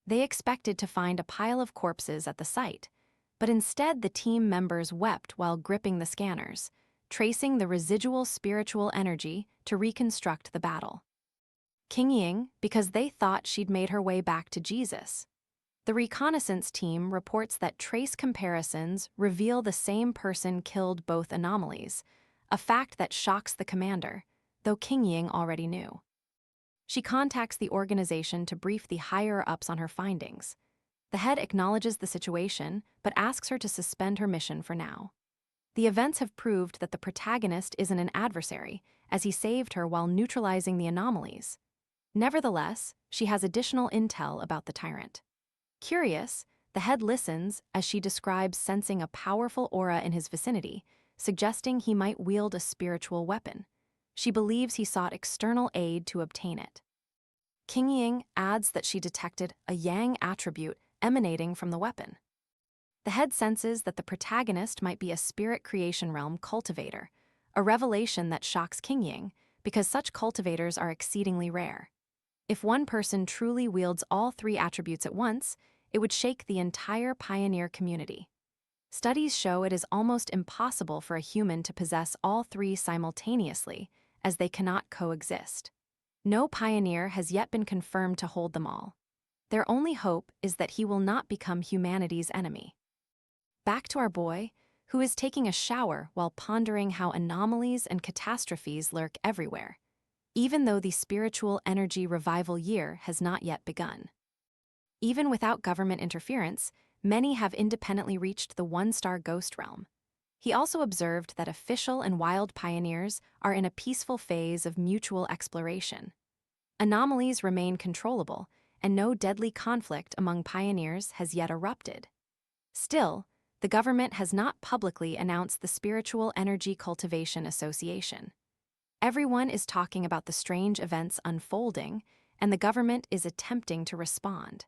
They expected to find a pile of corpses at the site, but instead the team members wept while gripping the scanners, tracing the residual spiritual energy to reconstruct the battle. King Ying, because they thought she'd made her way back to Jesus. The reconnaissance team reports that trace comparisons reveal the same person killed both anomalies, a fact that shocks the commander, though King Ying already knew. She contacts the organization to brief the higher-ups on her findings. The head acknowledges the situation, but asks her to suspend her mission for now. The events have proved that the protagonist isn't an adversary, as he saved her while neutralizing the anomalies. Nevertheless, she has additional intel about the tyrant. Curious, the head listens as she describes sensing a powerful aura in his vicinity, suggesting he might wield a spiritual weapon. She believes he sought external aid to obtain it. King Ying adds that she detected a yang attribute emanating from the weapon. The head senses that the protagonist might be a spirit creation realm cultivator, a revelation that shocks King Ying because such cultivators are exceedingly rare. If one person truly wields all three attributes at once, it would shake the entire pioneer community. Studies show it is almost impossible for a human to possess all three simultaneously, as they cannot coexist. No pioneer has yet been confirmed to hold them all. Their only hope is that he will not become humanity's enemy. Back to our boy, who is taking a shower while pondering how anomalies and catastrophes lurk everywhere, even though the spiritual energy revival year has not yet begun. Even without government interference, many have independently reached the one-star ghost realm. He also observed that official and wild pioneers are in a peaceful phase of mutual exploration. Anomalies remain controllable, and no deadly conflict among pioneers has yet erupted. Still, the government has not publicly announced the Spiritual Energy Cultivation Association. Everyone is talking about the strange events unfolding, and the government is attempting to respond.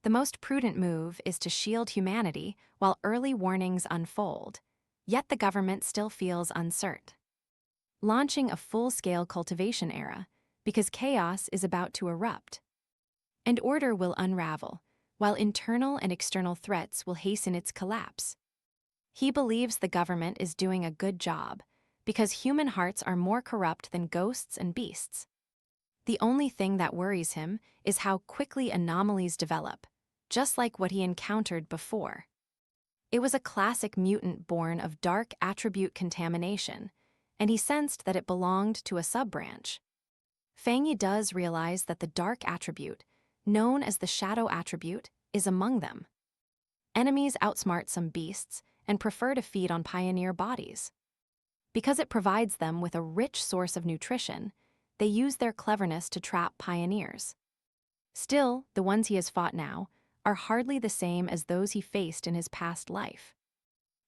The most prudent move is to shield humanity while early warnings unfold, yet the government still feels uncertain. Launching a full-scale cultivation era, because chaos is about to erupt. And order will unravel, while internal and external threats will hasten its collapse. He believes the government is doing a good job, because human hearts are more corrupt than ghosts and beasts. The only thing that worries him is how quickly anomalies develop, just like what he encountered before. It was a classic mutant born of dark attribute contamination, and he sensed that it belonged to a sub-branch. Fang Yi does realize that the dark attribute, known as the shadow attribute, is among them. Enemies outsmart some beasts and prefer to feed on pioneer bodies. Because it provides them with a rich source of nutrition, they use their cleverness to trap pioneers. Still, the ones he has fought now are hardly the same as those he faced in his past life.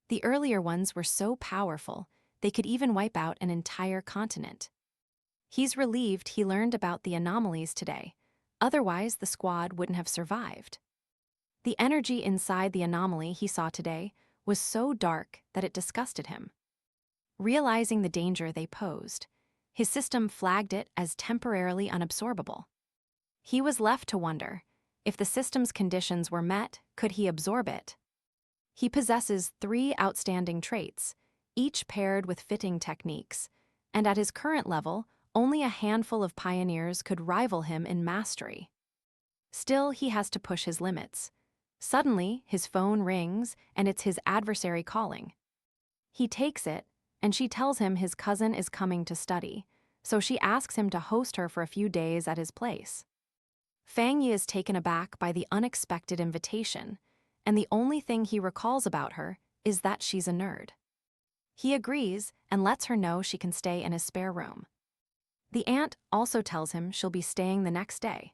The earlier ones were so powerful, they could even wipe out an entire continent. He's relieved he learned about the anomalies today, otherwise the squad wouldn't have survived. The energy inside the anomaly he saw today was so dark that it disgusted him. Realizing the danger they posed, his system flagged it as temporarily unabsorbable. He was left to wonder, if the system's conditions were met, could he absorb it? He possesses 3 outstanding traits, each paired with fitting techniques, and at his current level, only a handful of pioneers could rival him in mastery. Still, he has to push his limits. Suddenly, his phone rings, and it's his adversary calling. He takes it, and she tells him his cousin is coming to study, so she asks him to host her for a few days at his place. Fang Yi is taken aback by the unexpected invitation, and the only thing he recalls about her is that she's a nerd. He agrees and lets her know she can stay in his spare room. The aunt also tells him she'll be staying the next day.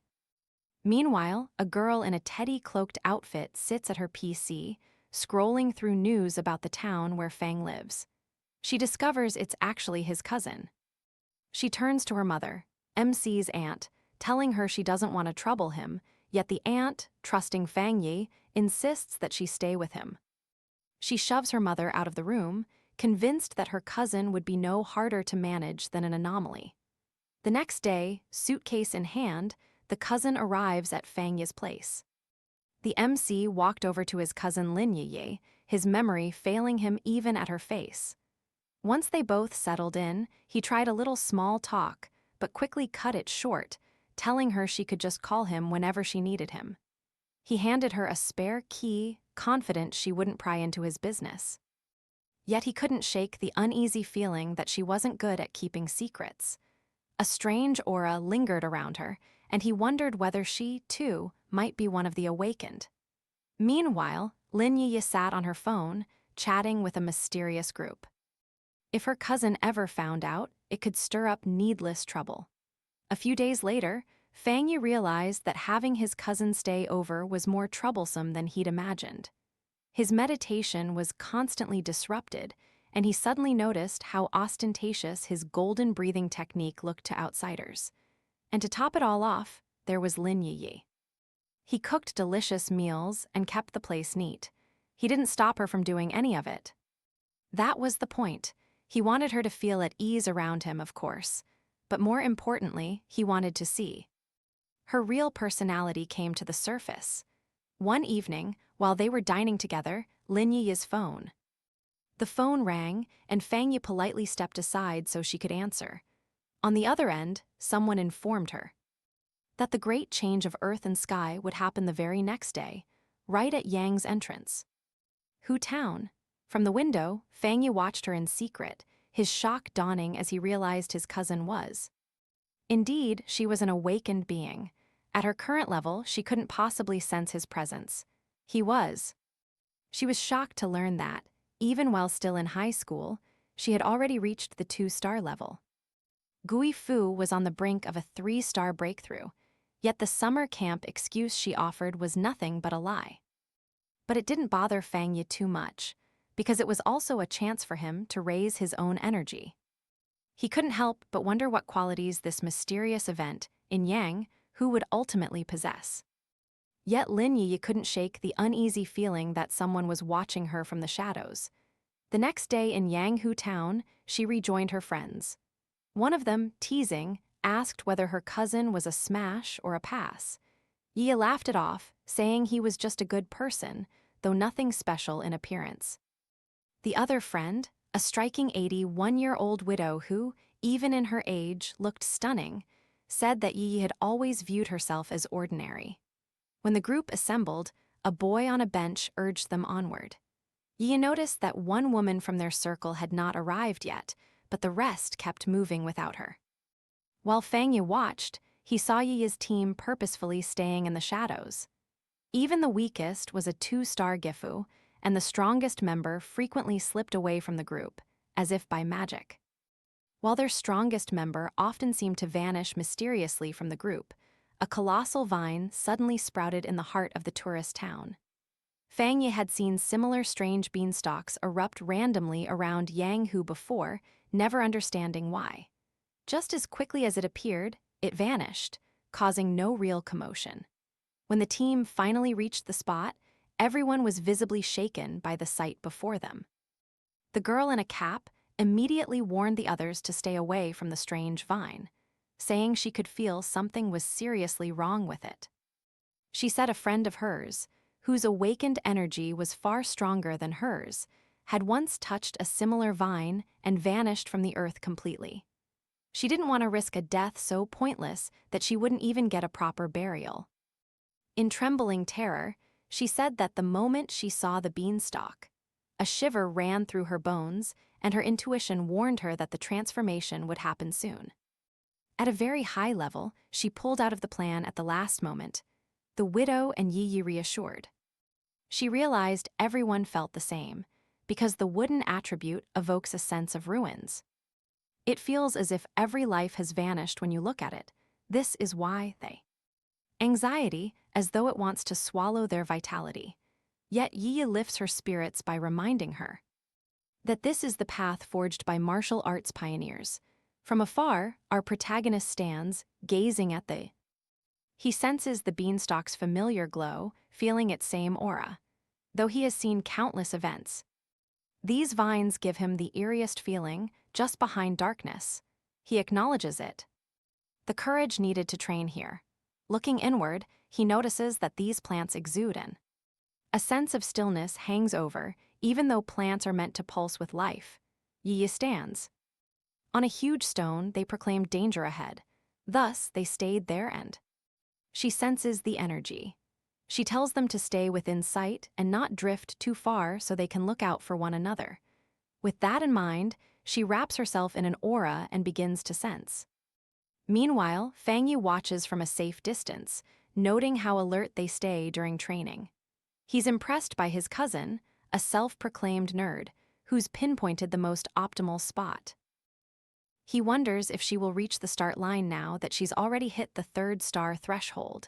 Meanwhile, a girl in a teddy-cloaked outfit sits at her PC, scrolling through news about the town where Fang lives. She discovers it's actually his cousin. She turns to her mother, MC's aunt, telling her she doesn't want to trouble him, yet the aunt, trusting Fang Yi, insists that she stay with him. She shoves her mother out of the room, convinced that her cousin would be no harder to manage than an anomaly. The next day, suitcase in hand, the cousin arrives at Fang Ye's place. The MC walked over to his cousin Lin Yiyi, his memory failing him even at her face. Once they both settled in, he tried a little small talk, but quickly cut it short, telling her she could just call him whenever she needed him. He handed her a spare key, confident she wouldn't pry into his business. Yet he couldn't shake the uneasy feeling that she wasn't good at keeping secrets. A strange aura lingered around her, and he wondered whether she, too, might be one of the awakened. Meanwhile, Lin Yiyi sat on her phone, chatting with a mysterious group. If her cousin ever found out, it could stir up needless trouble. A few days later, Fang Yi realized that having his cousin stay over was more troublesome than he'd imagined. His meditation was constantly disrupted, and he suddenly noticed how ostentatious his golden breathing technique looked to outsiders. And to top it all off, there was Lin Yiyi. He cooked delicious meals and kept the place neat. He didn't stop her from doing any of it. That was the point. He wanted her to feel at ease around him, of course. But more importantly, he wanted to see. Her real personality came to the surface. One evening, while they were dining together, Lin Yi's phone. The phone rang, and Fang Yi politely stepped aside so she could answer. On the other end, someone informed her that the great change of earth and sky would happen the very next day, right at Yang's entrance. Hu Town. From the window, Fang Yi watched her in secret, his shock dawning as he realized his cousin was. Indeed, she was an awakened being. At her current level, she couldn't possibly sense his presence. He was. She was shocked to learn that, even while still in high school, she had already reached the 2-star level. Gui Fu was on the brink of a 3-star breakthrough, yet the summer camp excuse she offered was nothing but a lie. But it didn't bother Fang Yi too much, because it was also a chance for him to raise his own energy. He couldn't help but wonder what qualities this mysterious event, in Yang, who would ultimately possess. Yet Lin Yi couldn't shake the uneasy feeling that someone was watching her from the shadows. The next day in Yanghu Town, she rejoined her friends. One of them, teasing, asked whether her cousin was a smash or a pass. Yi laughed it off, saying he was just a good person, though nothing special in appearance. The other friend, a striking 81-year-old widow who, even in her age, looked stunning, said that Yi had always viewed herself as ordinary. When the group assembled, a boy on a bench urged them onward. Yi noticed that one woman from their circle had not arrived yet, but the rest kept moving without her. While Fang Yi watched, he saw Yi's team purposefully staying in the shadows. Even the weakest was a 2-star Gifu, and the strongest member frequently slipped away from the group, as if by magic. While their strongest member often seemed to vanish mysteriously from the group, a colossal vine suddenly sprouted in the heart of the tourist town. Fang Yi had seen similar strange beanstalks erupt randomly around Yanghu before, never understanding why. Just as quickly as it appeared, it vanished, causing no real commotion. When the team finally reached the spot, everyone was visibly shaken by the sight before them. The girl in a cap immediately warned the others to stay away from the strange vine, saying she could feel something was seriously wrong with it. She said a friend of hers, whose awakened energy was far stronger than hers, had once touched a similar vine and vanished from the earth completely. She didn't want to risk a death so pointless that she wouldn't even get a proper burial. In trembling terror, she said that the moment she saw the beanstalk, a shiver ran through her bones, and her intuition warned her that the transformation would happen soon. At a very high level, she pulled out of the plan at the last moment, the widow and Yi reassured. She realized everyone felt the same, because the wooden attribute evokes a sense of ruins. It feels as if every life has vanished when you look at it. This is why they. Anxiety, as though it wants to swallow their vitality. Yet Yi lifts her spirits by reminding her that this is the path forged by martial arts pioneers. From afar, our protagonist stands, gazing at the. He senses the beanstalk's familiar glow, feeling its same aura, though he has seen countless events. These vines give him the eeriest feeling, just behind darkness. He acknowledges it. The courage needed to train here. Looking inward, he notices that these plants exude a sense of stillness hangs over, even though plants are meant to pulse with life. Yi stands. On a huge stone, they proclaim danger ahead. Thus, they stayed there and she senses the energy. She tells them to stay within sight and not drift too far so they can look out for one another. With that in mind, she wraps herself in an aura and begins to sense. Meanwhile, Fangyu watches from a safe distance, noting how alert they stay during training. He's impressed by his cousin, a self-proclaimed nerd, who's pinpointed the most optimal spot. He wonders if she will reach the start line now that she's already hit the 3rd star threshold.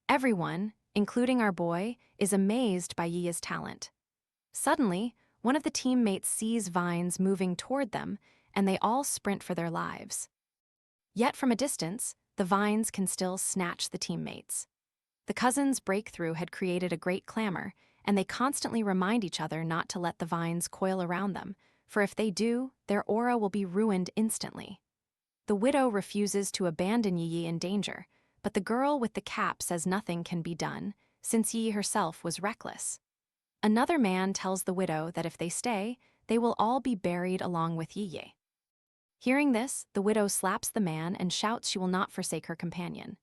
Everyone, including our boy, is amazed by Yi's talent. Suddenly, one of the teammates sees vines moving toward them, and they all sprint for their lives. Yet from a distance, the vines can still snatch the teammates. The cousins' breakthrough had created a great clamor, and they constantly remind each other not to let the vines coil around them, for if they do, their aura will be ruined instantly. The widow refuses to abandon Yi in danger, but the girl with the cap says nothing can be done, since Yi herself was reckless. Another man tells the widow that if they stay, they will all be buried along with Yi. Hearing this, the widow slaps the man and shouts she will not forsake her companion.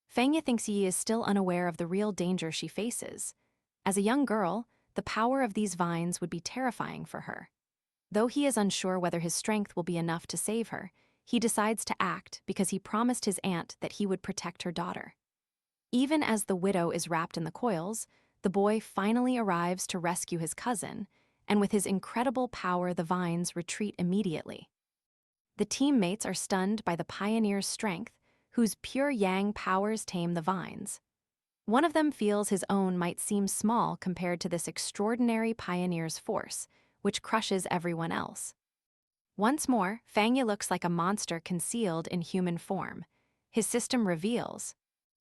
Fangyu thinks Yi is still unaware of the real danger she faces. As a young girl, the power of these vines would be terrifying for her. Though he is unsure whether his strength will be enough to save her, he decides to act because he promised his aunt that he would protect her daughter. Even as the widow is wrapped in the coils, the boy finally arrives to rescue his cousin, and with his incredible power, the vines retreat immediately. The teammates are stunned by the pioneer's strength, whose pure yang powers tame the vines. One of them feels his own might seem small compared to this extraordinary pioneer's force, which crushes everyone else. Once more, Fangyu looks like a monster concealed in human form. His system reveals.